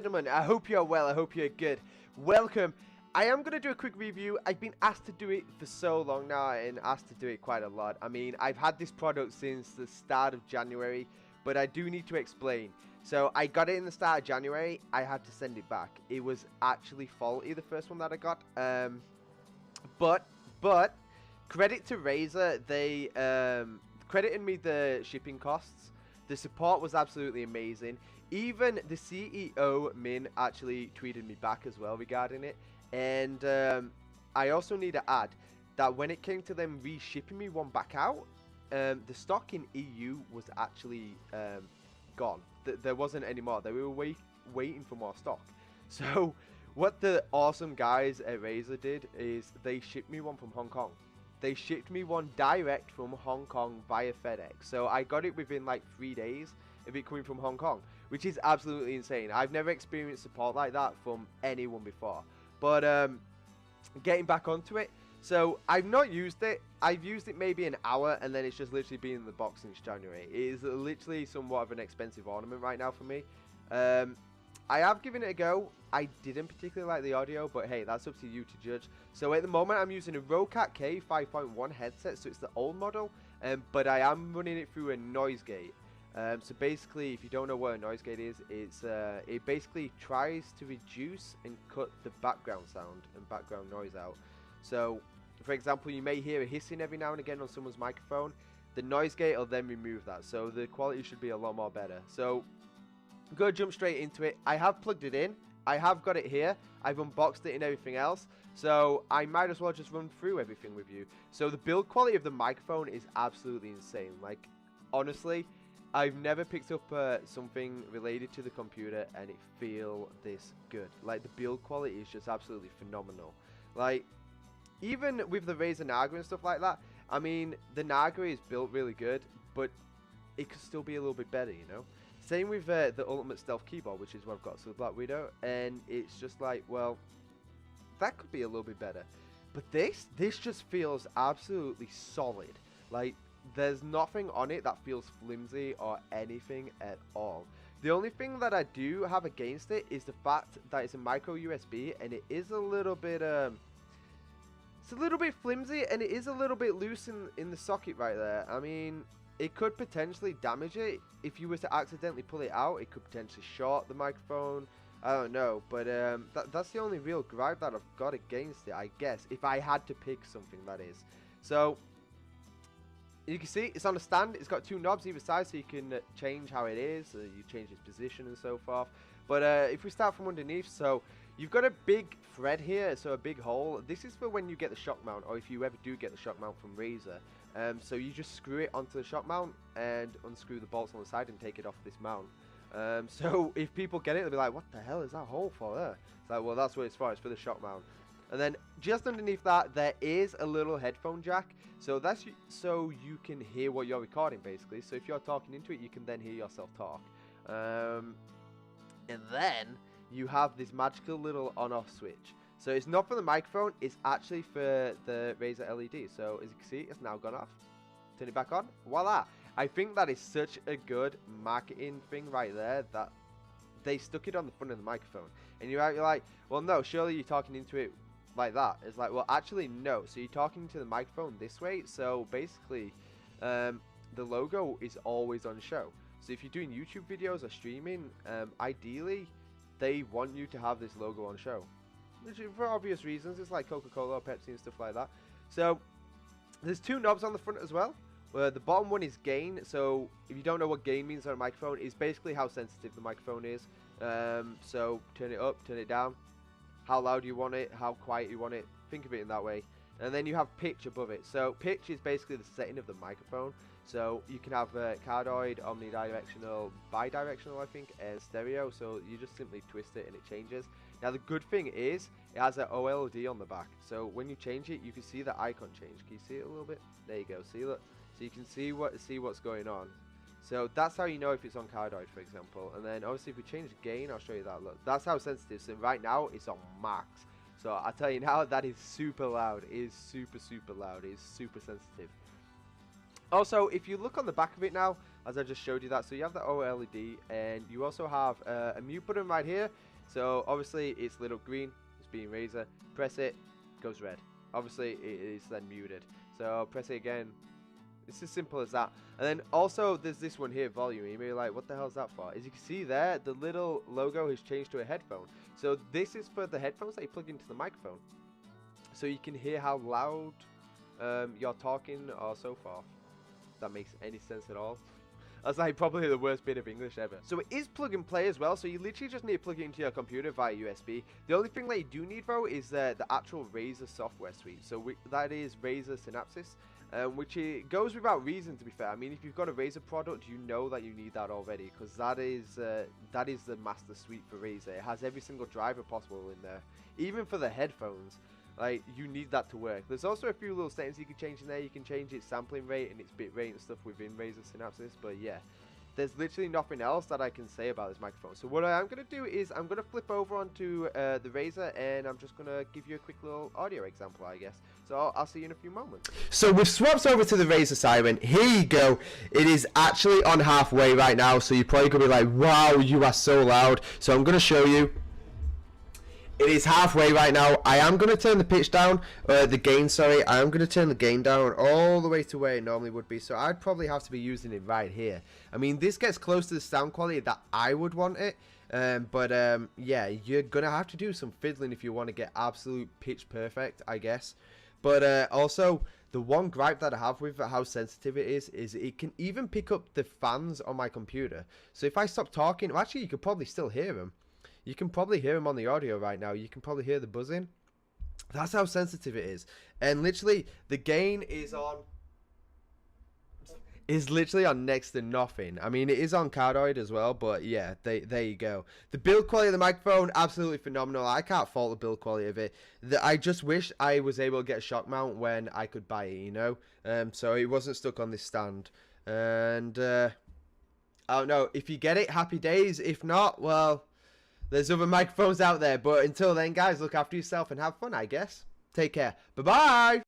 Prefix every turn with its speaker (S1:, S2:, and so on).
S1: gentlemen, I hope you're well, I hope you're good. Welcome. I am going to do a quick review. I've been asked to do it for so long now and asked to do it quite a lot. I mean, I've had this product since the start of January, but I do need to explain. So I got it in the start of January, I had to send it back. It was actually faulty, the first one that I got. But credit to Razer, they credited me the shipping costs. The support was absolutely amazing. Even the CEO, Min, actually tweeted me back as well regarding it. And I also need to add that when it came to them reshipping me one back out, the stock in EU was actually gone. There wasn't any more. They were waiting for more stock. So what the awesome guys at Razer did is they shipped me one from Hong Kong. They shipped me one direct from Hong Kong via FedEx. So I got it within like 3 days of it coming from Hong Kong, which is absolutely insane. I've never experienced support like that from anyone before. But getting back onto it, so I've not used it. I've used it maybe an hour, and then it's just literally been in the box since January. It is literally somewhat of an expensive ornament right now for me. I have given it a go. I didn't particularly like the audio, but hey, that's up to you to judge. So at the moment, I'm using a Rocat K 5.1 headset, so it's the old model, but I am running it through a noise gate. So basically, if you don't know what a noise gate is, it basically tries to reduce and cut the background sound and background noise out. So, for example, you may hear a hissing every now and again on someone's microphone. The noise gate will then remove that, so the quality should be a lot more better. So I'm going to jump straight into it. I have plugged it in. I have got it here. I've unboxed it and everything else. So I might as well just run through everything with you. So the build quality of the microphone is absolutely insane. Like, honestly, I've never picked up something related to the computer and it feel this good. Like, the build quality is just absolutely phenomenal. Like, even with the Razer Naga and stuff like that, I mean, the Naga is built really good, but it could still be a little bit better, you know? Same with the Ultimate Stealth keyboard, which is what I've got to the Black Widow, and it's just like, well, that could be a little bit better. But this just feels absolutely solid. Like, there's nothing on it that feels flimsy or anything at all. The only thing that I do have against it is the fact that it's a micro USB, and it is a little bit it's a little bit flimsy, and it is a little bit loose in the socket right there. I mean, it could potentially damage it. If you were to accidentally pull it out, it could potentially short the microphone. I don't know, but that's the only real gripe that I've got against it, I guess. If I had to pick something, that is. So, you can see, it's on a stand. It's got two knobs either side, so you can change how it is. You change its position and so forth. But if we start from underneath, so you've got a big thread here, so a big hole. This is for when you get the shock mount, or if you ever do get the shock mount from Razer. So you just screw it onto the shock mount and unscrew the bolts on the side and take it off this mount. So if people get it, they'll be like, what the hell is that hole for there? It's like, well, that's what it's for. It's for the shock mount. And then just underneath that, there is a little headphone jack. So that's so you can hear what you're recording, basically. So if you're talking into it, you can then hear yourself talk. And then you have this magical little on-off switch. So it's not for the microphone, it's actually for the Razer LED. So as you can see, it's now gone off. Turn it back on. Voila! I think that is such a good marketing thing right there that they stuck it on the front of the microphone. And you're like, well, no, surely you're talking into it like that. It's like, well, actually, no. So you're talking to the microphone this way. So basically, the logo is always on show. So if you're doing YouTube videos or streaming, ideally, they want you to have this logo on show. For obvious reasons. It's like Coca-Cola or Pepsi and stuff like that. So there's two knobs on the front as well. The bottom one is gain. So if you don't know what gain means on a microphone, it's basically how sensitive the microphone is. So turn it up, turn it down, how loud you want it, how quiet you want it. Think of it in that way. And then you have pitch above it. So pitch is basically the setting of the microphone. So you can have cardioid, omnidirectional, bidirectional, I think, and stereo. So you just simply twist it and it changes. Now the good thing is it has an OLED on the back. So when you change it, you can see the icon change. Can you see it a little bit? There you go. See, look. So you can see what's going on. So that's how you know if it's on cardioid, for example. And then obviously if we change the gain, I'll show you that. Look, that's how sensitive. So right now it's on max. So I tell you now, that is super loud. It is super, super loud. It is super sensitive. Also, if you look on the back of it now, as I just showed you that, so you have the OLED, and you also have a mute button right here. So obviously it's lit up green, it's being Razer. Press it, goes red. Obviously it is then muted. So press it again. It's as simple as that. And then also there's this one here, volume. You may be like, what the hell is that for? As you can see there, the little logo has changed to a headphone. So this is for the headphones that you plug into the microphone. So you can hear how loud you're talking or so forth. If that makes any sense at all. That's like probably the worst bit of English ever. So it is plug and play as well, so you literally just need to plug it into your computer via USB. The only thing that you do need though is the actual Razer software suite. So that is Razer Synapsis, which it goes without reason, to be fair. I mean, if you've got a Razer product, you know that you need that already, because that is the master suite for Razer. It has every single driver possible in there, even for the headphones. Like, you need that to work. There's also a few little settings you can change in there. You can change its sampling rate and its bit rate and stuff within Razer Synapsis. But yeah, there's literally nothing else that I can say about this microphone. So what I am going to do is I'm going to flip over onto the Razer, and I'm just going to give you a quick little audio example, I guess. So I'll see you in a few moments. So we've swapped over to the Razer Seiren. Here you go. It is actually on halfway right now. So you're probably going to be like, wow, you are so loud. So I'm going to show you. It is halfway right now. I am going to turn the pitch down, the gain, sorry. I am going to turn the gain down all the way to where it normally would be. So I'd probably have to be using it right here. I mean, this gets close to the sound quality that I would want it. Yeah, you're going to have to do some fiddling if you want to get absolute pitch perfect, I guess. But also, the one gripe that I have with how sensitive it is it can even pick up the fans on my computer. So if I stop talking, well, actually, you could probably still hear them. You can probably hear them on the audio right now. You can probably hear the buzzing. That's how sensitive it is. And literally, the gain is literally on next to nothing. I mean, it is on cardioid as well, but yeah, there you go. The build quality of the microphone, absolutely phenomenal. I can't fault the build quality of it. I just wish I was able to get a shock mount when I could buy it, you know? So it wasn't stuck on this stand. And, I don't know. If you get it, happy days. If not, well, there's other microphones out there. But until then, guys, look after yourself and have fun, I guess. Take care. Bye-bye.